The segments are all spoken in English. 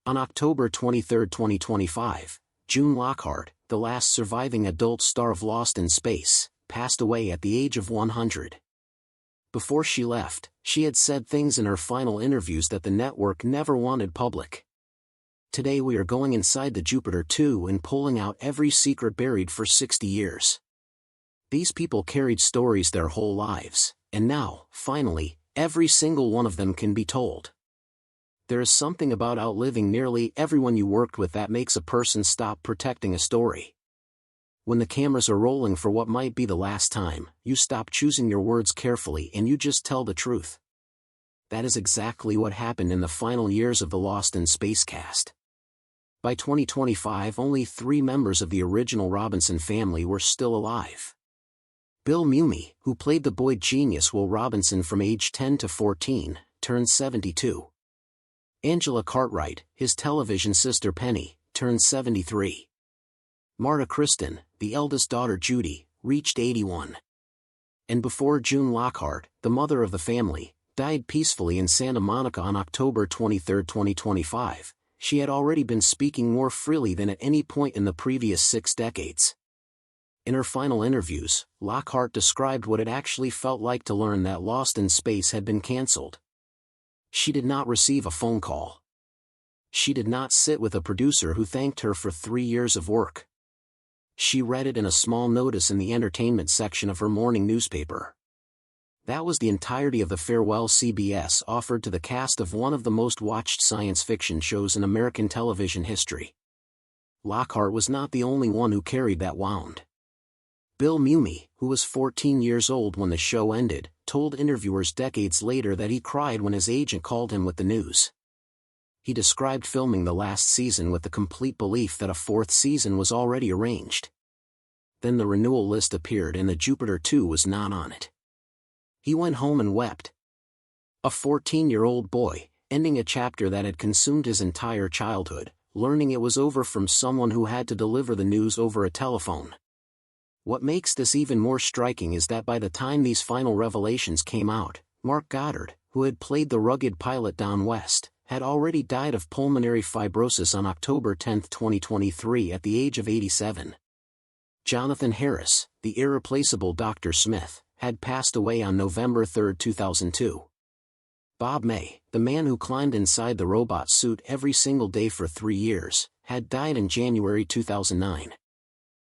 On October 23, 2025, June Lockhart, the last surviving adult star of Lost in Space, passed away at the age of 100. Before she left, she had said things in her final interviews that the network never wanted public. Today we are going inside the Jupiter 2 and pulling out every secret buried for 60 years. These people carried stories their whole lives, and now, finally, every single one of them can be told. There is something about outliving nearly everyone you worked with that makes a person stop protecting a story. When the cameras are rolling for what might be the last time, you stop choosing your words carefully and you just tell the truth. That is exactly what happened in the final years of the Lost in Space cast. By 2025, only 3 members of the original Robinson family were still alive. Bill Mumy, who played the boy genius Will Robinson from age 10 to 14, turned 72. Angela Cartwright, his television sister Penny, turned 73. Marta Kristen, the eldest daughter Judy, reached 81. And before June Lockhart, the mother of the family, died peacefully in Santa Monica on October 23, 2025, she had already been speaking more freely than at any point in the previous 6 decades. In her final interviews, Lockhart described what it actually felt like to learn that Lost in Space had been cancelled. She did not receive a phone call. She did not sit with a producer who thanked her for 3 years of work. She read it in a small notice in the entertainment section of her morning newspaper. That was the entirety of the farewell CBS offered to the cast of one of the most watched science fiction shows in American television history. Lockhart was not the only one who carried that wound. Bill Mumy, who was 14 years old when the show ended, told interviewers decades later that he cried when his agent called him with the news. He described filming the last season with the complete belief that a 4th season was already arranged. Then the renewal list appeared and the Jupiter 2 was not on it. He went home and wept. A 14-year-old boy, ending a chapter that had consumed his entire childhood, learning it was over from someone who had to deliver the news over a telephone. What makes this even more striking is that by the time these final revelations came out, Mark Goddard, who had played the rugged pilot Don West, had already died of pulmonary fibrosis on October 10, 2023 at the age of 87. Jonathan Harris, the irreplaceable Dr. Smith, had passed away on November 3, 2002. Bob May, the man who climbed inside the robot suit every single day for 3 years, had died in January 2009.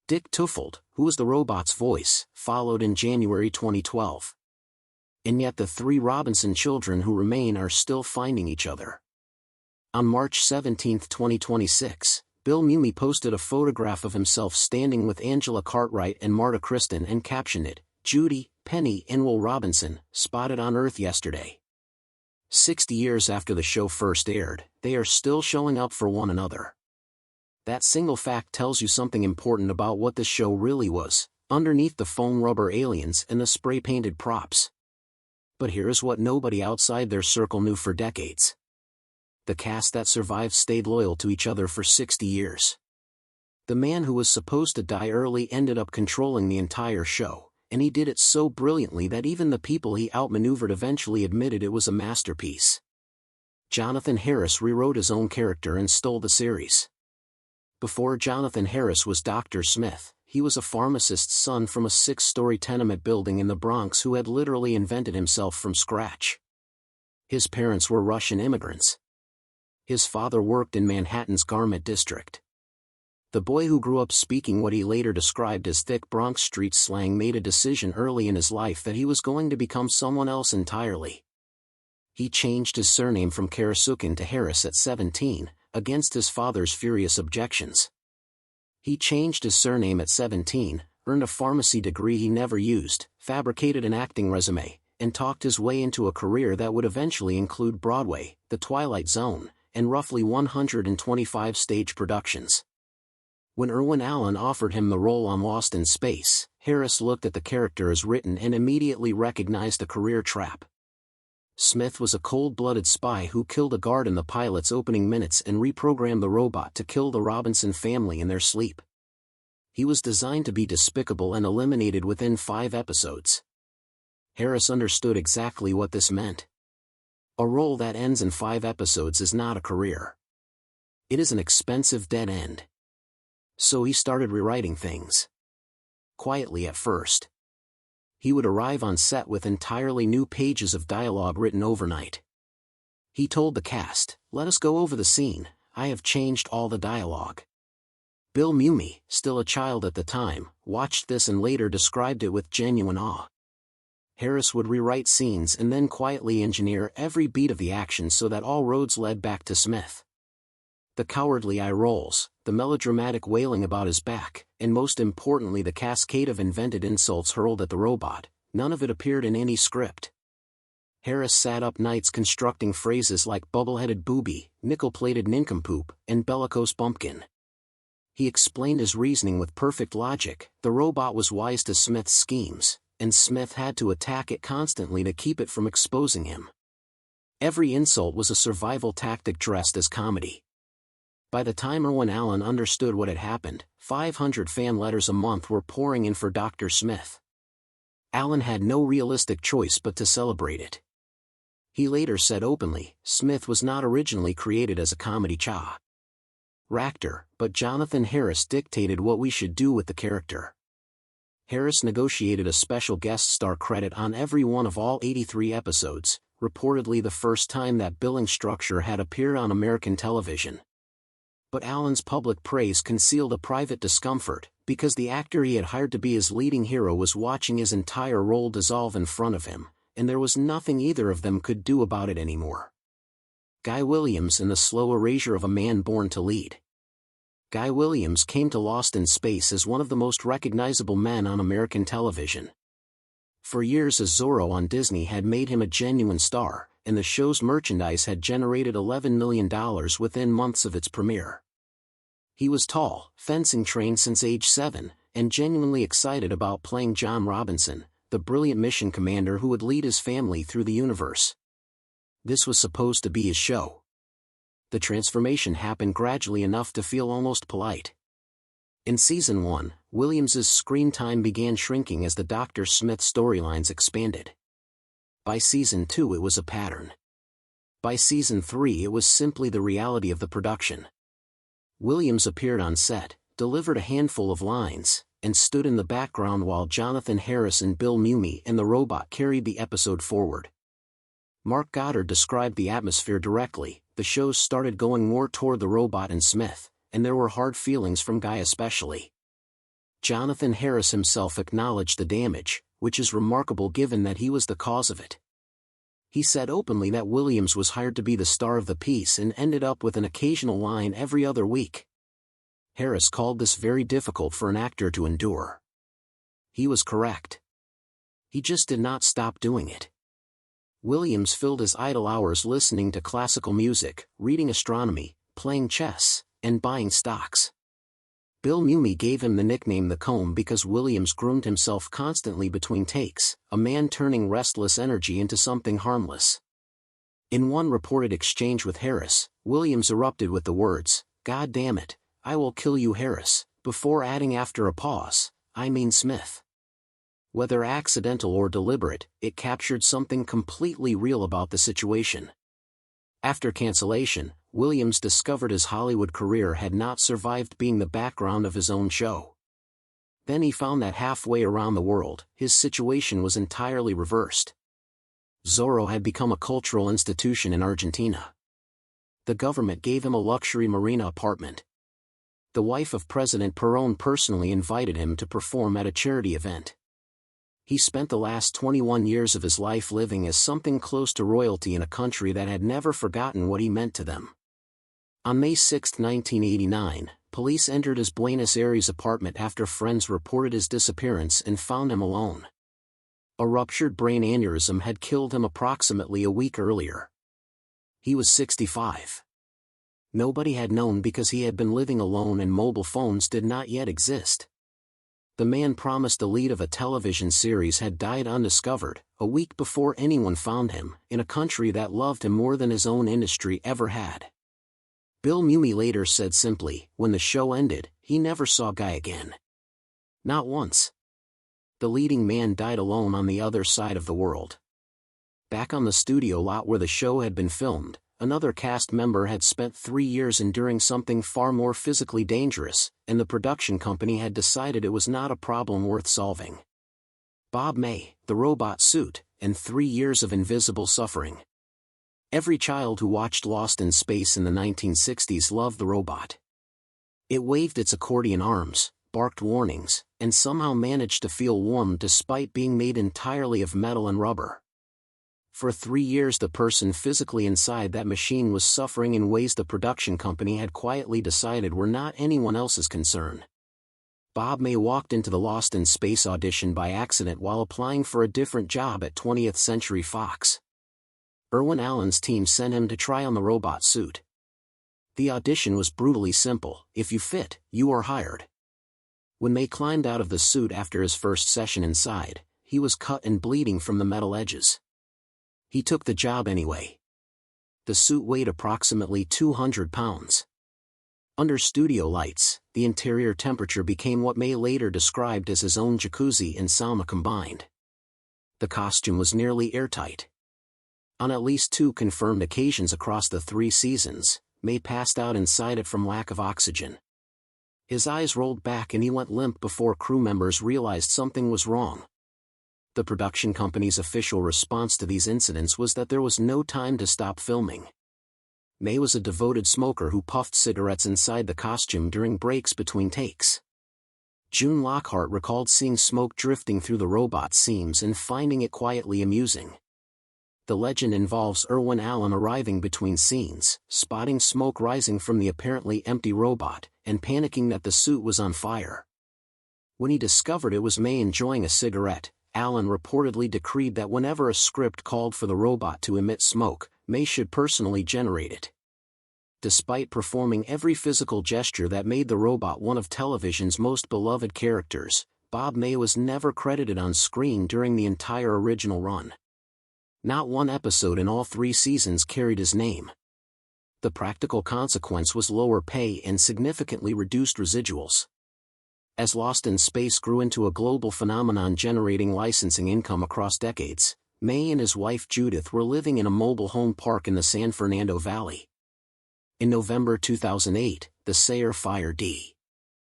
Dick Tufeld, who was the robot's voice, followed in January 2012. And yet the 3 Robinson children who remain are still finding each other. On March 17, 2026, Bill Mumy posted a photograph of himself standing with Angela Cartwright and Marta Kristen and captioned it, "Judy, Penny and Will Robinson, spotted on Earth yesterday." 60 years after the show first aired, they are still showing up for one another. That single fact tells you something important about what this show really was, underneath the foam rubber aliens and the spray-painted props. But here is what nobody outside their circle knew for decades. The cast that survived stayed loyal to each other for 60 years. The man who was supposed to die early ended up controlling the entire show, and he did it so brilliantly that even the people he outmaneuvered eventually admitted it was a masterpiece. Jonathan Harris rewrote his own character and stole the series. Before Jonathan Harris was Dr. Smith, he was a pharmacist's son from a 6-story tenement building in the Bronx who had literally invented himself from scratch. His parents were Russian immigrants. His father worked in Manhattan's garment district. The boy who grew up speaking what he later described as thick Bronx street slang made a decision early in his life that he was going to become someone else entirely. He changed his surname from Karasukin to Harris at 17, against his father's furious objections. He changed his surname at 17, earned a pharmacy degree he never used, fabricated an acting resume, and talked his way into a career that would eventually include Broadway, The Twilight Zone, and roughly 125 stage productions. When Irwin Allen offered him the role on Lost in Space, Harris looked at the character as written and immediately recognized a career trap. Smith was a cold-blooded spy who killed a guard in the pilot's opening minutes and reprogrammed the robot to kill the Robinson family in their sleep. He was designed to be despicable and eliminated within 5 episodes. Harris understood exactly what this meant. A role that ends in 5 episodes is not a career. It is an expensive dead end. So he started rewriting things. Quietly at first. He would arrive on set with entirely new pages of dialogue written overnight. He told the cast, "Let us go over the scene, I have changed all the dialogue." Bill Mumy, still a child at the time, watched this and later described it with genuine awe. Harris would rewrite scenes and then quietly engineer every beat of the action so that all roads led back to Smith. The cowardly eye rolls, the melodramatic wailing about his back, and most importantly the cascade of invented insults hurled at the robot, none of it appeared in any script. Harris sat up nights constructing phrases like bubble-headed booby, nickel-plated nincompoop, and bellicose bumpkin. He explained his reasoning with perfect logic. The robot was wise to Smith's schemes, and Smith had to attack it constantly to keep it from exposing him. Every insult was a survival tactic dressed as comedy. By the time Irwin Allen understood what had happened, 500 fan letters a month were pouring in for Dr. Smith. Allen had no realistic choice but to celebrate it. He later said openly, "Smith was not originally created as a comedy actor, but Jonathan Harris dictated what we should do with the character." Harris negotiated a special guest star credit on every one of all 83 episodes, reportedly the first time that billing structure had appeared on American television. But Allen's public praise concealed a private discomfort, because the actor he had hired to be his leading hero was watching his entire role dissolve in front of him, and there was nothing either of them could do about it anymore. Guy Williams in the slow erasure of a man born to lead. Guy Williams came to Lost in Space as one of the most recognizable men on American television. For years as Zorro on Disney had made him a genuine star, and the show's merchandise had generated $11 million within months of its premiere. He was tall, fencing trained since age 7, and genuinely excited about playing John Robinson, the brilliant mission commander who would lead his family through the universe. This was supposed to be his show. The transformation happened gradually enough to feel almost polite. In Season 1, Williams's screen time began shrinking as the Dr. Smith storylines expanded. By Season 2 it was a pattern. By Season 3 it was simply the reality of the production. Williams appeared on set, delivered a handful of lines, and stood in the background while Jonathan Harris and Bill Mumy and the robot carried the episode forward. Mark Goddard described the atmosphere directly. The shows started going more toward the robot and Smith, and there were hard feelings from Guy especially. Jonathan Harris himself acknowledged the damage, which is remarkable given that he was the cause of it. He said openly that Williams was hired to be the star of the piece and ended up with an occasional line every other week. Harris called this very difficult for an actor to endure. He was correct. He just did not stop doing it. Williams filled his idle hours listening to classical music, reading astronomy, playing chess, and buying stocks. Bill Mumy gave him the nickname the Comb because Williams groomed himself constantly between takes, a man turning restless energy into something harmless. In one reported exchange with Harris, Williams erupted with the words, "God damn it, I will kill you Harris," before adding after a pause, "I mean Smith." Whether accidental or deliberate, it captured something completely real about the situation. After cancellation, Williams discovered his Hollywood career had not survived being the background of his own show. Then he found that halfway around the world, his situation was entirely reversed. Zorro had become a cultural institution in Argentina. The government gave him a luxury marina apartment. The wife of President Perón personally invited him to perform at a charity event. He spent the last 21 years of his life living as something close to royalty in a country that had never forgotten what he meant to them. On May 6, 1989, police entered his Buenos Aires apartment after friends reported his disappearance and found him alone. A ruptured brain aneurysm had killed him approximately a week earlier. He was 65. Nobody had known because he had been living alone and mobile phones did not yet exist. The man promised the lead of a television series had died undiscovered, a week before anyone found him, in a country that loved him more than his own industry ever had. Bill Mumy later said simply, when the show ended, he never saw Guy again. Not once. The leading man died alone on the other side of the world. Back on the studio lot where the show had been filmed, another cast member had spent 3 years enduring something far more physically dangerous, and the production company had decided it was not a problem worth solving. Bob May, the robot suit, and 3 years of invisible suffering. Every child who watched Lost in Space in the 1960s loved the robot. It waved its accordion arms, barked warnings, and somehow managed to feel warm despite being made entirely of metal and rubber. For 3 years the person physically inside that machine was suffering in ways the production company had quietly decided were not anyone else's concern. Bob May walked into the Lost in Space audition by accident while applying for a different job at 20th Century Fox. Irwin Allen's team sent him to try on the robot suit. The audition was brutally simple: if you fit, you are hired. When May climbed out of the suit after his first session inside, he was cut and bleeding from the metal edges. He took the job anyway. The suit weighed approximately 200 pounds. Under studio lights, the interior temperature became what May later described as his own jacuzzi and sauna combined. The costume was nearly airtight. On at least 2 confirmed occasions across the 3 seasons, May passed out inside it from lack of oxygen. His eyes rolled back and he went limp before crew members realized something was wrong. The production company's official response to these incidents was that there was no time to stop filming. May was a devoted smoker who puffed cigarettes inside the costume during breaks between takes. June Lockhart recalled seeing smoke drifting through the robot's seams and finding it quietly amusing. The legend involves Irwin Allen arriving between scenes, spotting smoke rising from the apparently empty robot, and panicking that the suit was on fire. When he discovered it was May enjoying a cigarette, Allen reportedly decreed that whenever a script called for the robot to emit smoke, May should personally generate it. Despite performing every physical gesture that made the robot one of television's most beloved characters, Bob May was never credited on screen during the entire original run. Not one episode in all 3 seasons carried his name. The practical consequence was lower pay and significantly reduced residuals. As Lost in Space grew into a global phenomenon generating licensing income across decades, May and his wife Judith were living in a mobile home park in the San Fernando Valley. In November 2008, the Sayer fired D.